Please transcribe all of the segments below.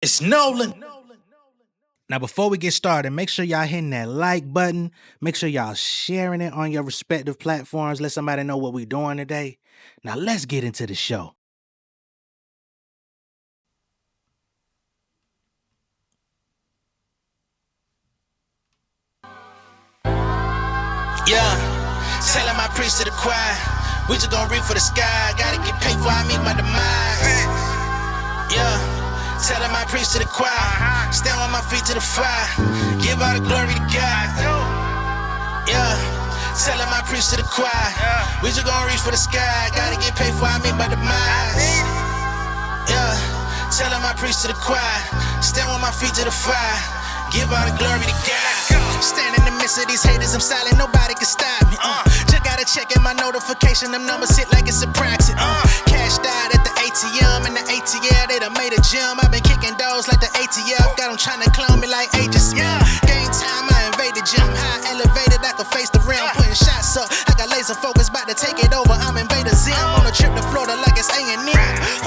It's Nolan. Now, before we get started, make sure y'all hitting that like button. Make sure y'all sharing it on your respective platforms. Let somebody know what we're doing today. Now, let's get into the show. Yeah, tell him I preach to the choir. We just gon' reach for the sky. Gotta get paid for I meet my demise. Yeah, tell him I preach to the choir. Stand on my feet to the fire. Give all the glory to God. Yeah, tell him I preach to the choir. We just gon' reach for the sky. Gotta get paid for I meet my demise. Yeah, tell him I preach to the choir. Stand on my feet to the fire. Give all the glory to God. Stand in the midst of these haters, I'm silent, nobody can stop me. Just gotta check in my notification, them numbers hit like it's a proxy. Cashed out at the ATM, and the ATL, they done made a gym. I've been kicking doors like the ATF, got them trying to clone me like Agent Smith. Game time, I invaded gym, high elevated, I can face the rim. Putting shots up, I got laser focus, about to take it over, I'm Invader Zim. On a trip to Florida like it's A&M.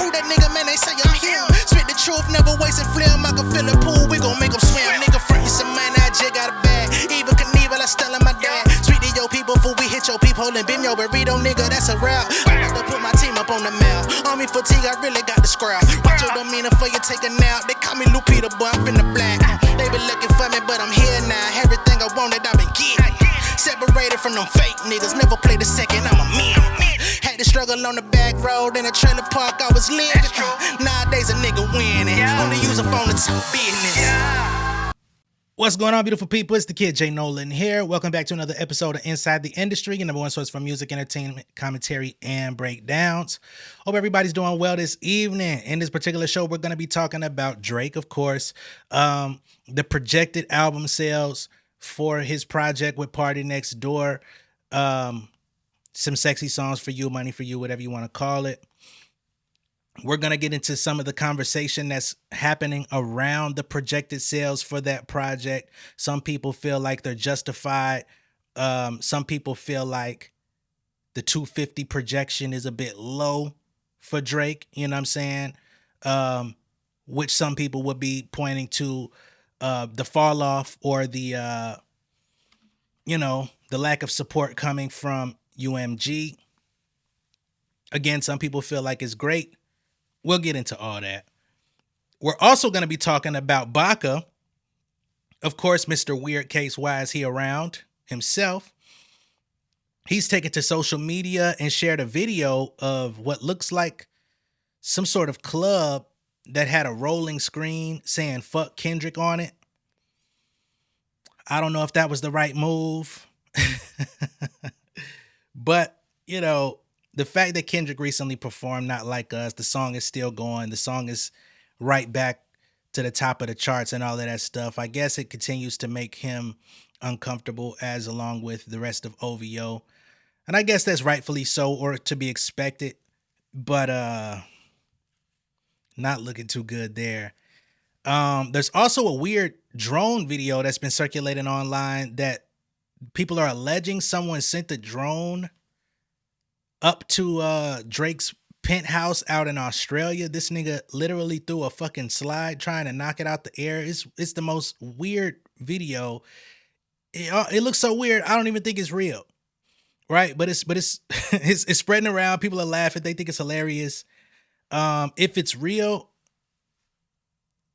Who that nigga, man, they say I'm him. Spit the truth, never wasting film, I can fill the pool, we gon' make them swim. Nigga front you some money, I just got a bag. Even Knievel, I still in my dad. Sweet to your people, before we hit your people and bim your burrito, nigga, that's a rap. I got to put my team up on the map. Army fatigue, I really got the scrap. Watch your demeanor for you take a nap. They call me Lupita, boy, I'm finna black. They been looking for me, but I'm here now. Everything I wanted, I've been getting. Separated from them fake niggas, never played a second, I'm a man. Had to struggle on the back road in a trailer park, I was living. Nowadays a nigga winning, only use a phone to talk business. What's going on, beautiful people? It's the kid J Nolan here. Welcome back to another episode of Inside the Industry, your number one source for music, entertainment, commentary, and breakdowns. Hope everybody's doing well this evening. In this particular show, we're going to be talking about Drake, of course, the projected album sales for his project with Party Next Door, some sexy songs for you, money for you, whatever you want to call it. We're going to get into some of the conversation that's happening around the projected sales for that project. Some people feel like they're justified. Some people feel like the 250 projection is a bit low for Drake, you know what I'm saying? Which some people would be pointing to the fall off or the lack of support coming from UMG. Again, some people feel like it's great. We'll get into all that. We're also going to be talking about Baka. Of course, Mr. Weird Case, why is he around himself? He's taken to social media and shared a video of what looks like some sort of club that had a rolling screen saying fuck Kendrick on it. I don't know if that was the right move. But, the fact that Kendrick recently performed Not Like Us, the song is still going. The song is right back to the top of the charts and all of that stuff. I guess it continues to make him uncomfortable as along with the rest of OVO. And I guess that's rightfully so or to be expected. But not looking too good there. There's also a weird drone video that's been circulating online that people are alleging someone sent the drone up to Drake's penthouse out in Australia. This nigga literally threw a fucking slide trying to knock it out the air. It's the most weird video. It looks so weird. I don't even think it's real, right? But it's it's spreading around. People are laughing. They think it's hilarious. If it's real,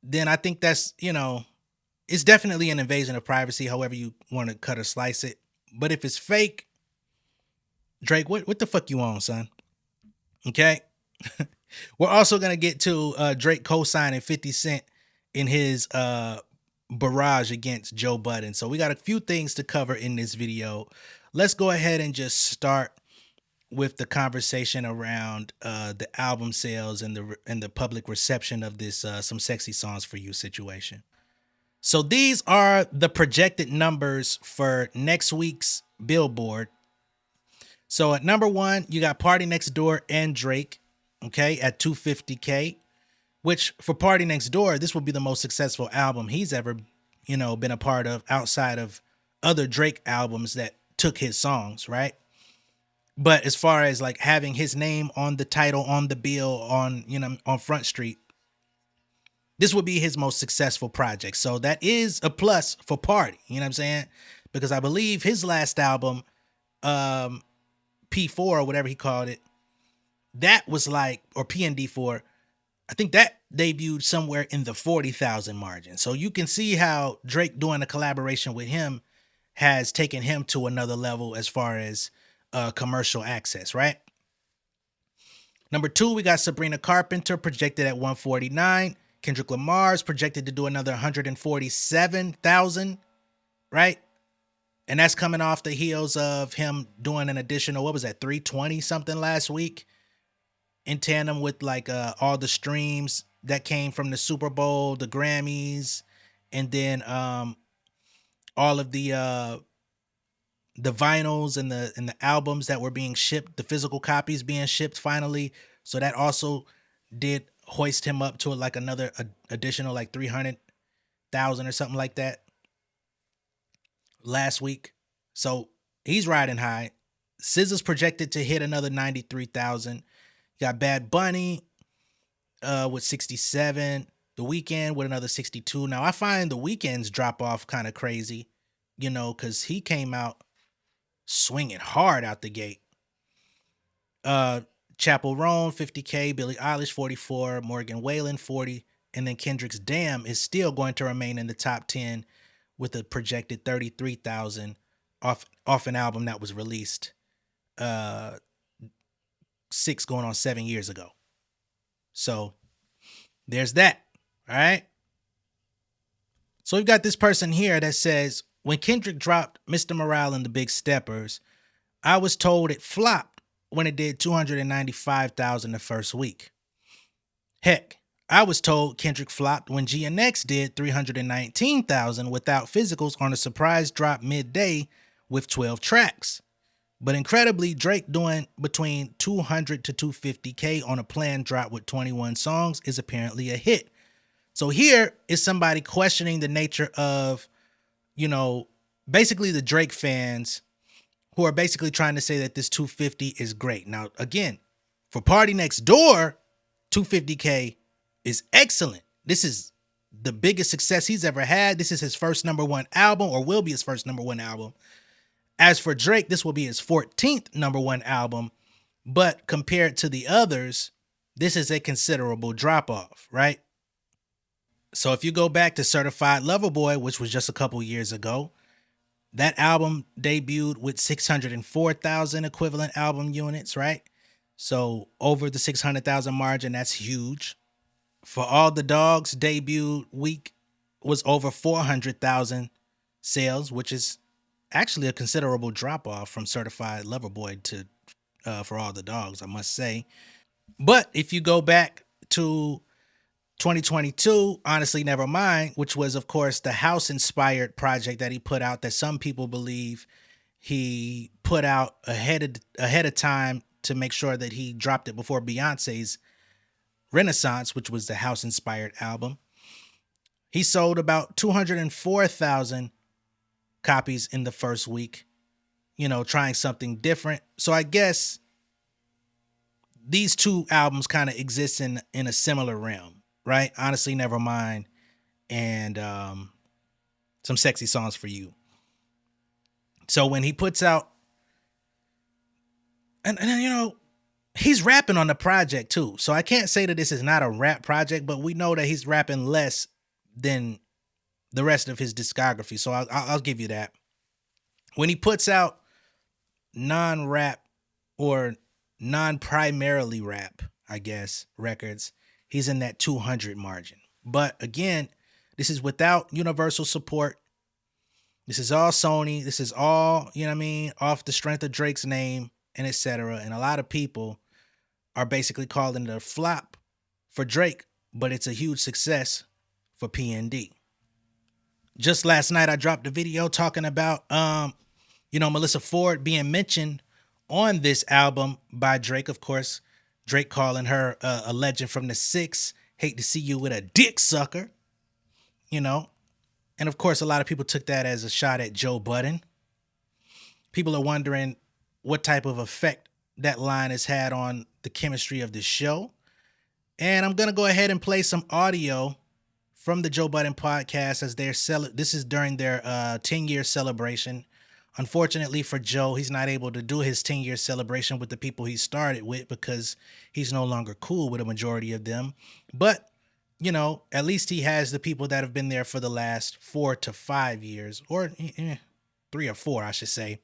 then I think that's it's definitely an invasion of privacy. However you want to cut or slice it. But if it's fake, Drake, what the fuck you on, son? Okay. We're also going to get to Drake co-signing 50 Cent in his barrage against Joe Budden. So we got a few things to cover in this video. Let's go ahead and just start with the conversation around the album sales and the public reception of this Some Sexy Songs for You situation. So these are the projected numbers for next week's Billboard. So at number one, you got Party Next Door and Drake, okay, at 250K, which for Party Next Door, this will be the most successful album he's ever, been a part of outside of other Drake albums that took his songs, right? But as far as like having his name on the title, on the bill, on Front Street, this would be his most successful project. So that is a plus for Party. You know what I'm saying? Because I believe his last album, P4 or whatever he called it, that was like, or PND4, I think that debuted somewhere in the 40,000 margin. So you can see how Drake doing a collaboration with him has taken him to another level as far as commercial access, right? Number 2, we got Sabrina Carpenter projected at 149. Kendrick Lamar's projected to do another 147,000, right? And that's coming off the heels of him doing an additional, what was that, 320 something last week, in tandem with like all the streams that came from the Super Bowl, the Grammys, and then all of the vinyls and the albums that were being shipped, the physical copies being shipped finally. So that also did hoist him up to like another additional like 300,000 or something like that last week. So he's riding high. SZA's projected to hit another 93,000. You got Bad Bunny with 67. The Weeknd with another 62. Now I find the Weeknd's drop off kind of crazy, you know, because he came out swinging hard out the gate. Chappell Roan 50K, Billie Eilish 44, Morgan Wallen 40, and then Kendrick's Damn is still going to remain in the top 10 with a projected 33,000 off an album that was released 6 going on 7 years ago. So there's that. All right. So we've got this person here that says, when Kendrick dropped Mr. Morale and the Big Steppers, I was told it flopped when it did 295,000 the first week. Heck, I was told Kendrick flopped when GNX did 319,000 without physicals on a surprise drop midday with 12 tracks. But incredibly, Drake doing between 200 to 250K on a planned drop with 21 songs is apparently a hit. So here is somebody questioning the nature of, you know, basically the Drake fans who are basically trying to say that this 250 is great. Now, again, for Party Next Door, 250K is excellent. This is the biggest success he's ever had. This is his first #1 album, or will be his first #1 album. As for Drake, this will be his 14th #1 album. But compared to the others, this is a considerable drop-off, right? So if you go back to Certified Lover Boy, which was just a couple years ago, that album debuted with 604,000 equivalent album units, right? So over the 600,000 margin, that's huge. For All the Dogs, debut week was over 400,000 sales, which is actually a considerable drop off from Certified Lover Boy to For All the Dogs, I must say. But if you go back to 2022, Honestly Nevermind, which was, of course, the house-inspired project that he put out that some people believe he put out ahead of time to make sure that he dropped it before Beyonce's Renaissance, which was the house-inspired album. He sold about 204,000 copies in the first week, you know, trying something different. So I guess these two albums kind of exist in a similar realm. Right? Honestly Nevermind and Some Sexy Songs for You. So when he puts out, and you know, he's rapping on the project too. So I can't say that this is not a rap project, but we know that he's rapping less than the rest of his discography. So I'll give you that. When he puts out non-rap or non-primarily rap, I guess, records, he's in that 200 margin. But again, this is without Universal support. This is all Sony. This is all, you know what I mean, off the strength of Drake's name and etc. And a lot of people are basically calling it a flop for Drake, but it's a huge success for PND. Just last night, I dropped a video talking about, Melissa Ford being mentioned on this album by Drake, of course. Drake calling her a legend from the 6. Hate to see you with a dick sucker, you know. And of course, a lot of people took that as a shot at Joe Budden. People are wondering what type of effect that line has had on the chemistry of the show. And I'm going to go ahead and play some audio from the Joe Budden Podcast as this is during their 10-year celebration. Unfortunately for Joe, he's not able to do his 10-year celebration with the people he started with because he's no longer cool with a majority of them. But, you know, at least he has the people that have been there for the last 4 to 5 years, or 3 or 4, I should say,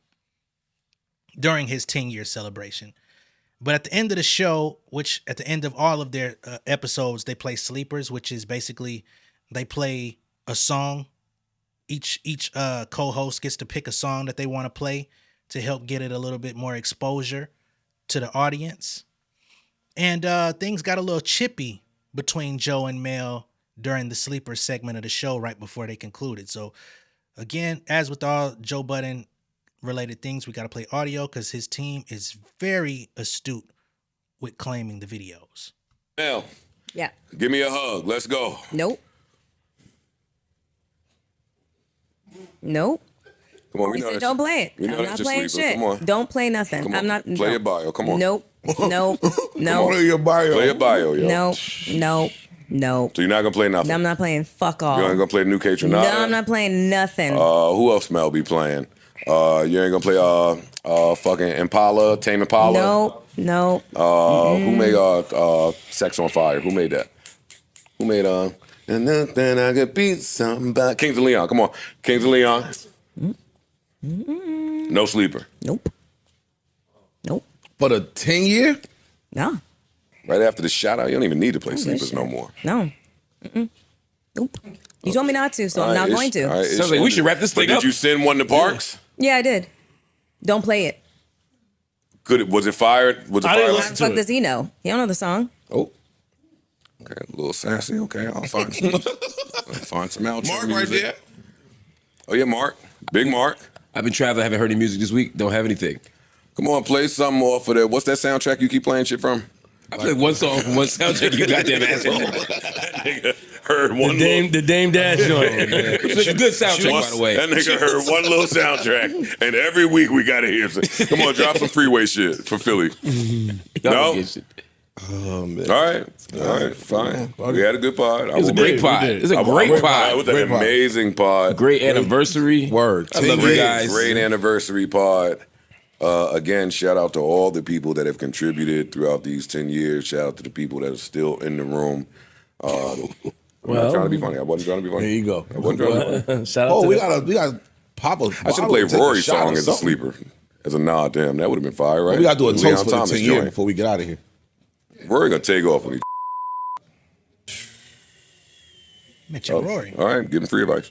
during his 10-year celebration. But at the end of the show, which at the end of all of their episodes, they play sleepers, which is basically they play a song. Each co-host gets to pick a song that they want to play to help get it a little bit more exposure to the audience. And things got a little chippy between Joe and Mel during the sleeper segment of the show right before they concluded. So again, as with all Joe Budden related things, we got to play audio because his team is very astute with claiming the videos. Mel. Yeah. Give me a hug. Let's go. Nope. Nope. Come on, we He know said, that. don't play it. We know I'm that's not your playing sleeper. shit. Come on. Don't play nothing. Come on. I'm not. Play your bio. Come on. Nope. Nope. No. Play your bio. Play your bio, yo. Nope. Nope. Nope. So you're not gonna play nothing. No, I'm not playing fuck all. You ain't gonna play New Catron. No, I'm not playing nothing. Who else Mel be playing? You ain't gonna play fucking Impala, Tame Impala. Nope. Who made Sex on Fire? Who made that? Who made and then I could beat somebody? Kings of Leon. Come on, Kings of Leon. No sleeper. Nope. For the 10-year? No. Right after the shout out, you don't even need to play sleepers shit. no more. No. Nope. You told me not to, so I'm not going to. All right, Sounds like we should wrap this But thing did up. you send one to Parks? Yeah, I did. Don't play it. Was it fired? Was it I didn't fired? listen What the to fuck it. does he know? He don't know the song. Oh. Okay, a little sassy. Okay, I'll find some. I'll find some outro Mark right music. there. Oh yeah, Mark. Big Mark. I've been traveling, haven't heard any music this week, don't have anything. Come on, play something off of that. What's that soundtrack you keep playing shit from? I played one song from one soundtrack, you goddamn asshole. That nigga heard one The Dame Dash joint. It's a good soundtrack, by the way. That nigga heard one little soundtrack, and every week we gotta hear some. Come on, drop some freeway shit for Philly. No? Oh, man. All right, fine. We had a good pod. It was a great pod. It was a great It pod. was an amazing pod. Great anniversary. Word. I love you guys. Great anniversary pod. Again, shout out to all the people that have contributed throughout these 10 years. Shout out to the people that are still in the room. I'm not trying to be funny. I wasn't trying to be funny. There you go. I wasn't trying to be funny. Shout out Oh, to we the- gotta pop a. I should have bottle played and take a Rory's shot song or as a something. sleeper. As a nod, damn, that would have been fire, right? We gotta do a Leon toast for the Thomas 10 years joint. before we get out of here. Rory gonna take off when he. Mention Rory. All right, give him free advice.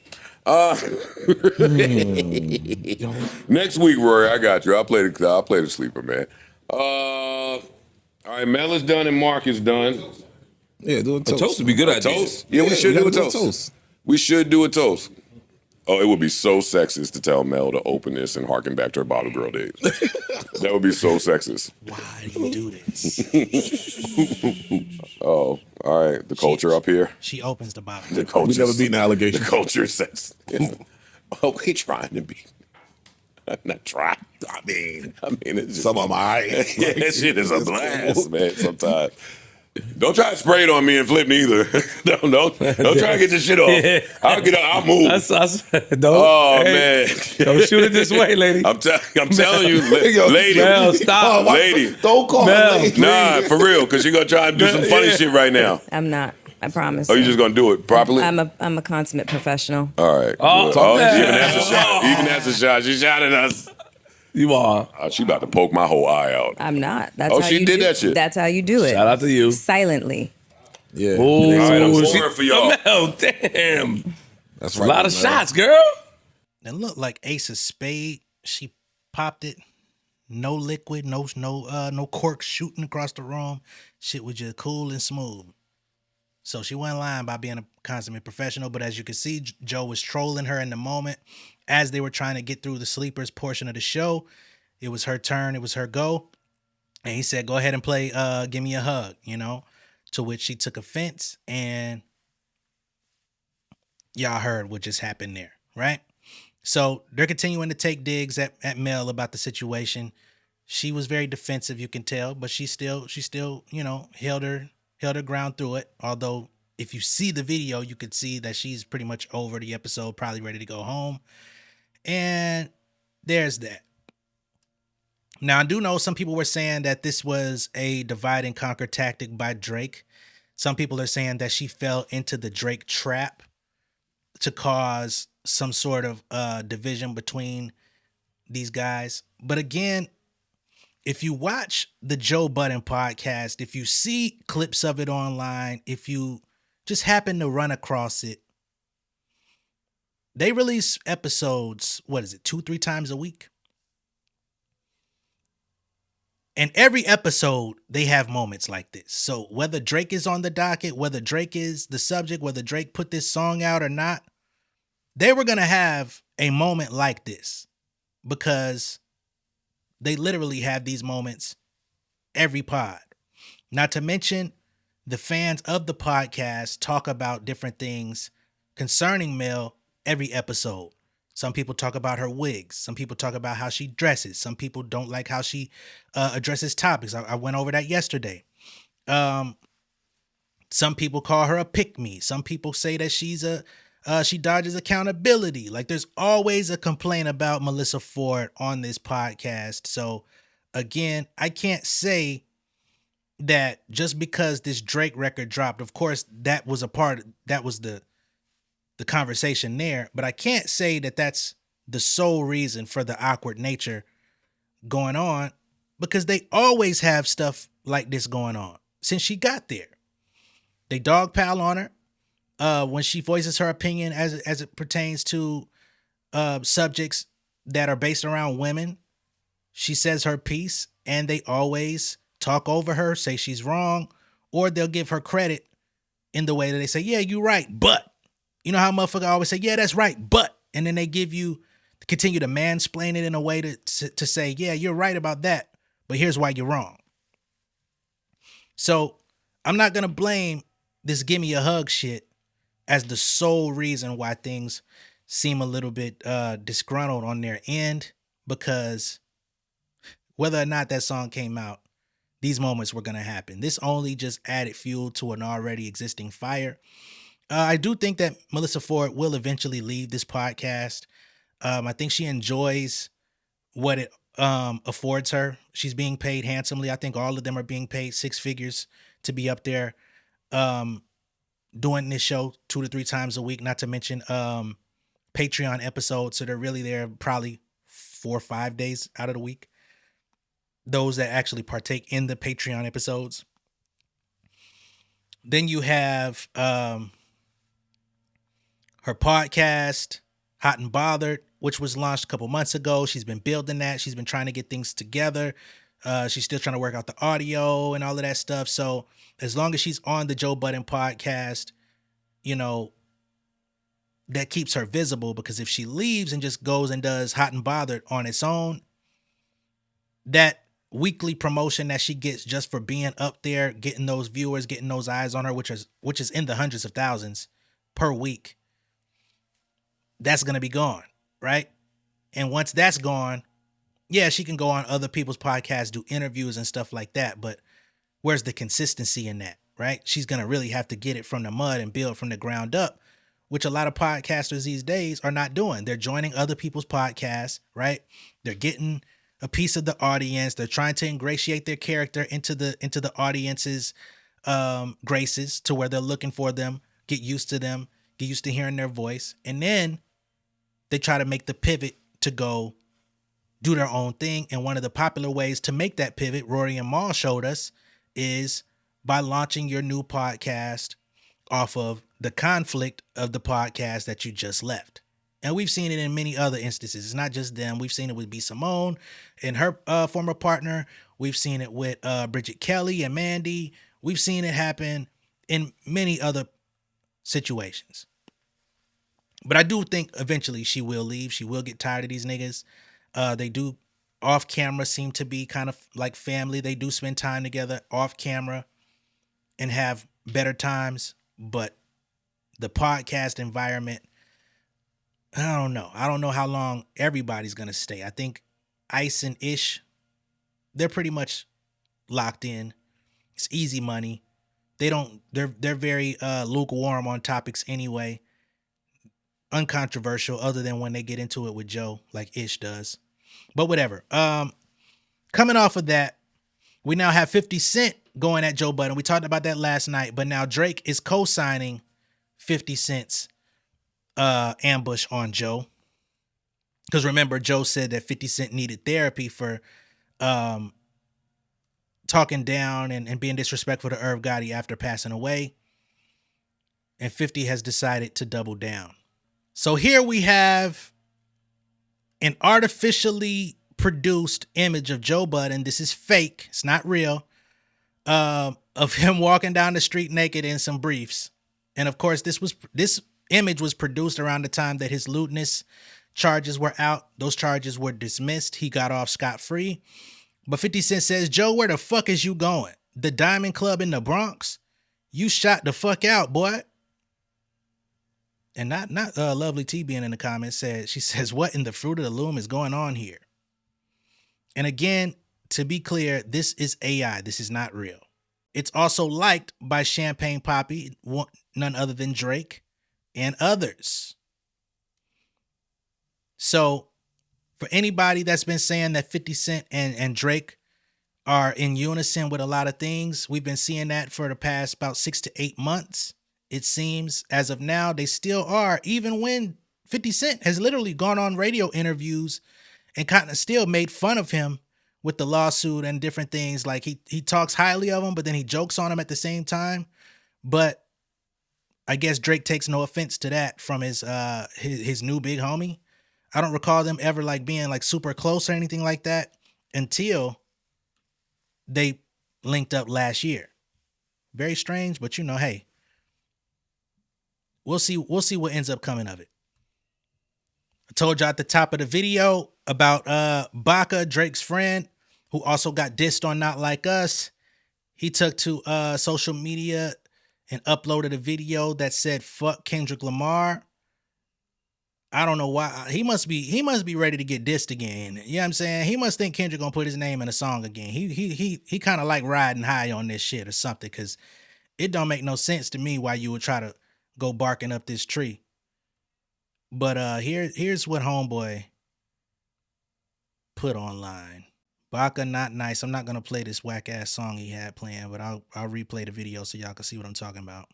Next week, Rory, I got you. I'll play the sleeper, man. All right, Mel is done and Mark is done. Yeah, do a A toast. toast would be a good idea. Toast? Yeah, we should do a gotta toast. We should do a toast. Oh, it would be so sexist to tell Mel to open this and harken back to her bottle girl days. That would be so sexist. Why do you do this? Oh, all right. The culture up here. She opens the bottle. The culture. We never beat an allegation. The culture is sexist. Oh, we trying to be. I'm not trying. I mean, it's just, Some of them, all right. yeah, that shit is a blast, man. Sometimes. Don't try to spray it on me and flip me either. don't try to get this shit off. Yeah. I'll get up. I'll move. Don't, Oh hey, man. don't shoot it this way, lady. I'm telling you, Yo, lady. Mel, stop. Lady. Don't call Mel. her lady. Nah, for real, because you're gonna try and do some funny Yeah. shit right now. I'm not. I promise. Oh, you just gonna do it properly? I'm a consummate professional. All right. Oh, good. Mel. Even that's a shot. Even that's a shot. She shot at us. You are. Oh, she about to poke my whole eye out. I'm not. That's Oh, how she you did do, that shit. That's how you do it. Shout out to you. Silently. Yeah. Ooh, All right, I'm she- pouring for y'all. Mel, damn. That's A right. lot of man. shots, girl. It looked like Ace of Spade. She popped it. No liquid, no cork shooting across the room. Shit was just cool and smooth. So she wasn't lying by being a consummate professional. But as you can see, Joe was trolling her in the moment as they were trying to get through the sleepers portion of the show. It was her turn. It was her go. And he said, go ahead and play Give Me a Hug, to which she took offense. And y'all heard what just happened there, right? So they're continuing to take digs at Mel about the situation. She was very defensive, you can tell, but she still, held her ground through it. Although if you see the video, you could see that she's pretty much over the episode, probably ready to go home. And there's that. Now, I do know some people were saying that this was a divide and conquer tactic by Drake. Some people are saying that she fell into the Drake trap to cause some sort of division between these guys. But again, if you watch the Joe Budden podcast, if you see clips of it online, if you just happen to run across it, they release episodes, 2-3 times a week? And every episode, they have moments like this. So whether Drake is on the docket, whether Drake is the subject, whether Drake put this song out or not, they were going to have a moment like this because they literally have these moments every pod. Not to mention, the fans of the podcast talk about different things concerning Mel every episode. Some people talk about her wigs. Some people talk about how she dresses. Some people don't like how she addresses topics. I went over that yesterday. Some people call her a pick-me. Some people say that she dodges accountability. Like, there's always a complaint about Melissa Ford on this podcast. So again, I can't say that just because this Drake record dropped, of course, that was the conversation there, but I can't say that that's the sole reason for the awkward nature going on, because they always have stuff like this going on since she got there. They dogpile on her when she voices her opinion as it pertains to subjects that are based around women. She says her piece, and they always talk over her, say she's wrong, or they'll give her credit in the way that they say, yeah, you're right, but. You know how motherfucker always say, yeah, that's right, but. And then they continue to mansplain it in a way to say, yeah, you're right about that, but here's why you're wrong. So I'm not going to blame this give me a hug shit as the sole reason why things seem a little bit disgruntled on their end, because whether or not that song came out, these moments were going to happen. This only just added fuel to an already existing fire. I do think that Melissa Ford will eventually leave this podcast. I think she enjoys what it affords her. She's being paid handsomely. I think all of them are being paid 6 figures to be up there doing this show 2 to 3 times a week, not to mention Patreon episodes. So they're really there probably 4 or 5 days out of the week. Those that actually partake in the Patreon episodes. Then you have her podcast, Hot and Bothered, which was launched a couple months ago. She's been building that. She's been trying to get things together. She's still trying to work out the audio and all of that stuff. So as long as she's on the Joe Budden podcast, you know, that keeps her visible, because if she leaves and just goes and does Hot and Bothered on its own, that weekly promotion that she gets just for being up there, getting those viewers, getting those eyes on her, which is in the hundreds of thousands per week, that's going to be gone, right? And once that's gone, yeah, she can go on other people's podcasts, do interviews and stuff like that, but where's the consistency in that, right? She's going to really have to get it from the mud and build from the ground up, which a lot of podcasters these days are not doing. They're joining other people's podcasts, right? They're getting a piece of the audience. They're trying to ingratiate their character into the audience's graces, to where they're looking for them, get used to them, get used to hearing their voice. And then they try to make the pivot to go do their own thing. And one of the popular ways to make that pivot, Rory and Mal showed us, is by launching your new podcast off of the conflict of the podcast that you just left. And we've seen it in many other instances. It's not just them. We've seen it with B. Simone and her former partner. We've seen it with Bridget Kelly and Mandy. We've seen it happen in many other situations. But I do think eventually she will leave. She will get tired of these niggas. They do off camera seem to be kind of like family. They do spend time together off camera and have better times. But the podcast environment, I don't know. I don't know how long everybody's going to stay. I think Ice and Ish, they're pretty much locked in. It's easy money. they're very lukewarm on topics anyway. Uncontroversial, other than when they get into it with Joe, like Ish does. But whatever. Coming off of that, we now have 50 Cent going at Joe Budden. We talked about that last night, but now Drake is co-signing 50 Cent's ambush on Joe. Because remember, Joe said that 50 Cent needed therapy for talking down and being disrespectful to Irv Gotti after passing away. And 50 has decided to double down. So here we have an artificially produced image of Joe Budden. This is fake. It's not real. Of him walking down the street naked in some briefs. And of course, this image was produced around the time that his lewdness charges were out. Those charges were dismissed. He got off scot-free. But 50 Cent says, Joe, where the fuck is you going? The Diamond Club in the Bronx? You shot the fuck out, boy. And not Lovely T being in the comments she says, what in the fruit of the loom is going on here? And again, to be clear, this is AI. This is not real. It's also liked by Champagne Poppy, none other than Drake, and others. So for anybody that's been saying that 50 Cent and Drake are in unison with a lot of things, we've been seeing that for the past about 6 to 8 months. It seems as of now, they still are, even when 50 Cent has literally gone on radio interviews and kind of still made fun of him with the lawsuit and different things. Like he talks highly of him, but then he jokes on him at the same time. But I guess Drake takes no offense to that from his new big homie. I don't recall them ever like being like super close or anything like that until they linked up last year. Very strange, but hey, we'll see what ends up coming of it. I told you at the top of the video about Baka, Drake's friend, who also got dissed on Not Like Us. He took to social media and uploaded a video that said fuck Kendrick Lamar. I don't know why. He must be ready to get dissed again. You know what I'm saying? He must think Kendrick gonna put his name in a song again. He kind of like riding high on this shit or something, because it don't make no sense to me why you would try to go barking up this tree. But here's what homeboy put online. Baka Not Nice. I'm not gonna play this whack ass song he had playing, but I'll replay the video so y'all can see what I'm talking about.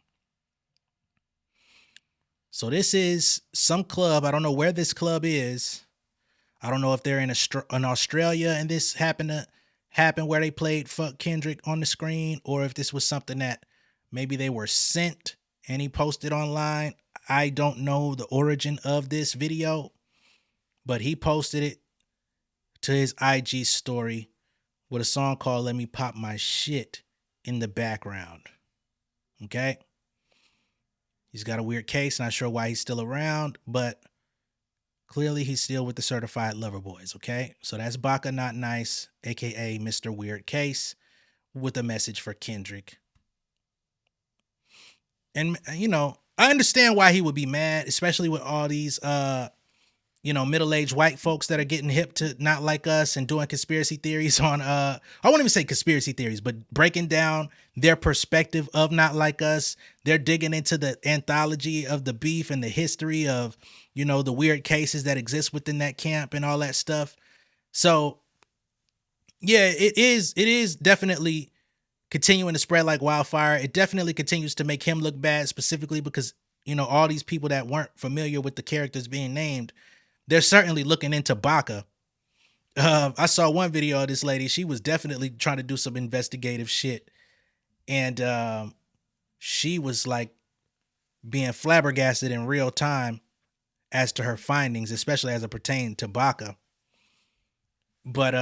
So this is some club. I don't know where this club is. I don't know if they're in Australia and this happened to happen where they played Fuck Kendrick on the screen, or if this was something that maybe they were sent and he posted online. I don't know the origin of this video, but he posted it to his IG story with a song called Let Me Pop My Shit in the background. Okay? He's got a weird case. Not sure why he's still around, but clearly he's still with the Certified Lover Boys, okay? So that's Baka Not Nice, a.k.a. Mr. Weird Case, with a message for Kendrick. And, I understand why he would be mad, especially with all these, middle-aged white folks that are getting hip to Not Like Us and doing conspiracy theories on, I won't even say conspiracy theories, but breaking down their perspective of Not Like Us. They're digging into the anthology of the beef and the history of, the weird cases that exist within that camp and all that stuff. So, yeah, it is definitely continuing to spread like wildfire. It definitely continues to make him look bad, specifically because, all these people that weren't familiar with the characters being named, they're certainly looking into Baka. I saw one video of this lady. She was definitely trying to do some investigative shit. And she was like being flabbergasted in real time as to her findings, especially as it pertained to Baka. But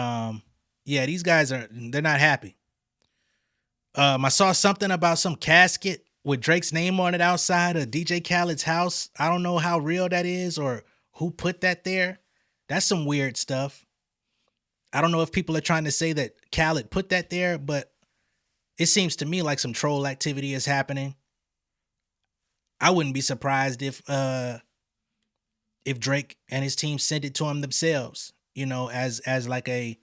yeah, these guys they're not happy. I saw something about some casket with Drake's name on it outside of DJ Khaled's house. I don't know how real that is or who put that there. That's some weird stuff. I don't know if people are trying to say that Khaled put that there, but it seems to me like some troll activity is happening. I wouldn't be surprised if Drake and his team sent it to him themselves, as like a,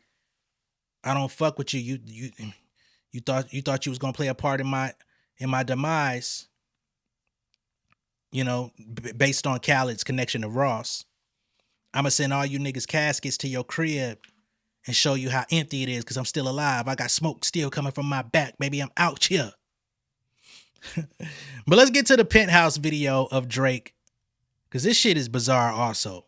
I don't fuck with you. You thought you was gonna play a part in in my demise, you know, based on Khaled's connection to Ross, I'm going to send all you niggas caskets to your crib and show you how empty it is because I'm still alive. I got smoke still coming from my back. Baby, I'm out here. But let's get to the Penthouse video of Drake because this shit is bizarre also.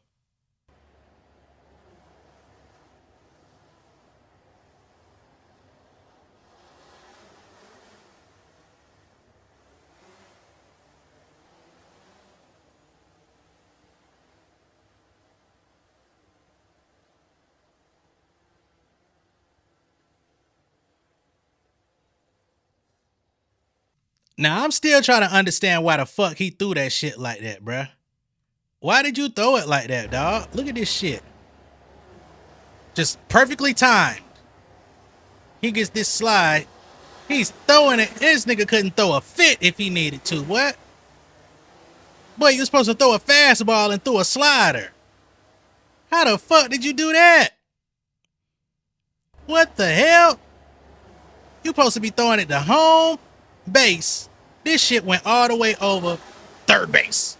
Now, I'm still trying to understand why the fuck he threw that shit like that, bruh. Why did you throw it like that, dog? Look at this shit. Just perfectly timed. He gets this slide. He's throwing it. This nigga couldn't throw a fit if he needed to. What? Boy, you were supposed to throw a fastball and throw a slider. How the fuck did you do that? What the hell? You supposed to be throwing it to home base. This shit went all the way over third base.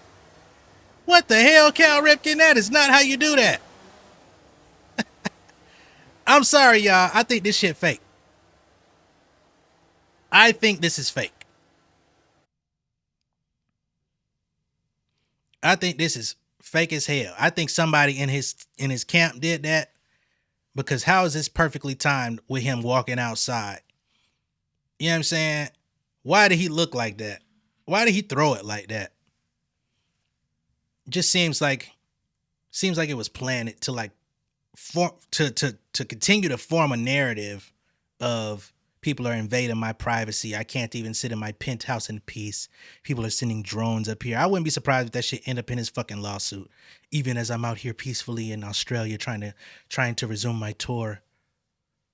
What the hell, Cal Ripken? That is not how you do that. I'm sorry, y'all. I think this shit fake. I think this is fake. I think this is fake as hell. I think somebody in his camp did that because how is this perfectly timed with him walking outside? You know what I'm saying? Why did he look like that? Why did he throw it like that? Just seems like it was planned to like to continue to form a narrative of people are invading my privacy. I can't even sit in my penthouse in peace. People are sending drones up here. I wouldn't be surprised if that shit end up in his fucking lawsuit. Even as I'm out here peacefully in Australia trying to resume my tour,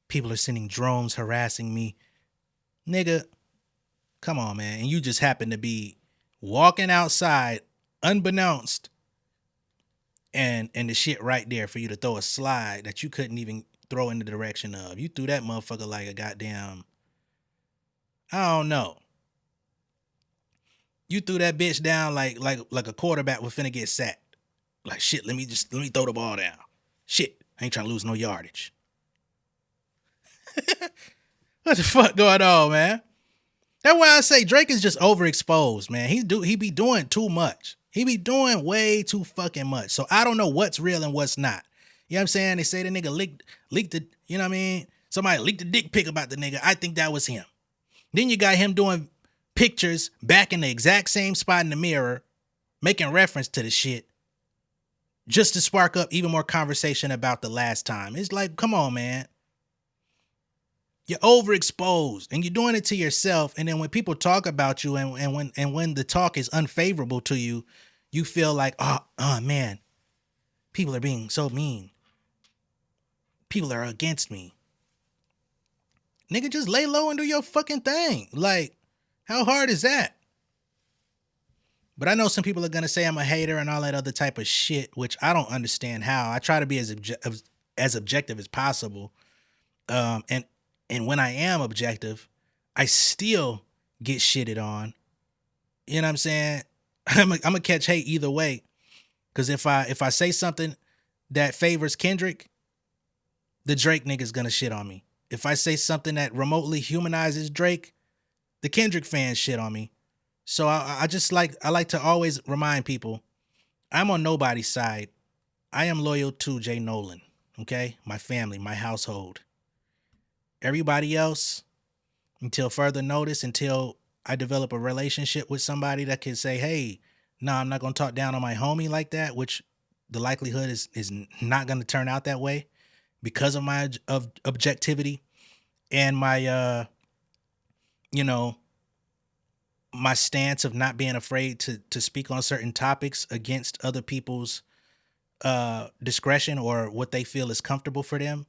people are sending drones harassing me. Nigga, come on, man. And you just happen to be walking outside unbeknownst and the shit right there for you to throw a slide that you couldn't even throw in the direction of. You threw that motherfucker like a goddamn, I don't know. You threw that bitch down like a quarterback was finna get sacked. Like, shit, let me throw the ball down. Shit, I ain't trying to lose no yardage. What the fuck going on, man? That's why I say Drake is just overexposed, man. He be doing too much. He be doing way too fucking much. So I don't know what's real and what's not. You know what I'm saying? They say the nigga leaked the, you know what I mean? Somebody leaked a dick pic about the nigga. I think that was him. Then you got him doing pictures back in the exact same spot in the mirror, making reference to the shit just to spark up even more conversation about the last time. It's like, come on, man. You're overexposed and you're doing it to yourself. And then when people talk about you and when the talk is unfavorable to you, you feel like, oh man, people are being so mean. People are against me. Nigga, just lay low and do your fucking thing. Like, how hard is that? But I know some people are going to say I'm a hater and all that other type of shit, which I don't understand how. I try to be as objective as possible. And when I am objective, I still get shitted on. You know what I'm saying? I'm gonna catch hate either way. Because if I say something that favors Kendrick, the Drake nigga's gonna shit on me. If I say something that remotely humanizes Drake, the Kendrick fans shit on me. So I like to always remind people, I'm on nobody's side. I am loyal to J Nolan, okay? My family, my household. Everybody else, until further notice, until I develop a relationship with somebody that can say, hey, no, I'm not going to talk down on my homie like that, which the likelihood is not going to turn out that way because of my objectivity and my, my stance of not being afraid to speak on certain topics against other people's discretion or what they feel is comfortable for them.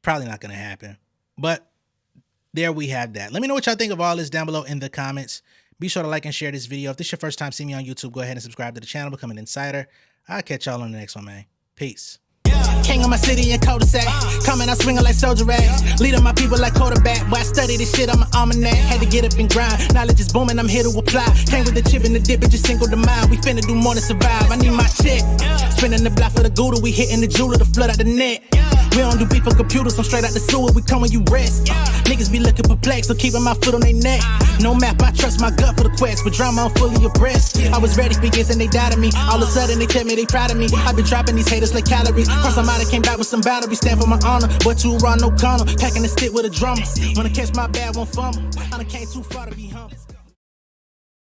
Probably not going to happen. But there we have that. Let me know what y'all think of all this down below in the comments. Be sure to like and share this video. If this is your first time seeing me on YouTube, go ahead and subscribe to the channel, become an insider. I'll catch y'all on the next one, man. Peace. King of my city and cul-de-sac. Coming out swinging like soldier rags. Leading my people like quarterback. Boy, I study this shit, I'm an almanac. Had to get up and grind. Knowledge is booming, I'm here to apply. Came with the chip and the dip, it just single the mind. We finna do more than survive. I need my check. Spinning the block for the Gouda. We hitting the jeweler to flood out the net. We don't do beef on computers, I'm straight out the sewer. We come when you rest. Niggas be looking perplexed, so keeping my foot on their neck. No map, I trust my gut for the quest. But drama, I'm fully abreast. I was ready for years and they died of me. All of a sudden they tell me they proud of me. I been dropping these haters like calories. Cross them out, I came back with some boundaries. Stand for my honor, but too raw, no corner. Packing the stick with a drummer. Wanna catch my bad, won't fumble. I done came too far to be humble.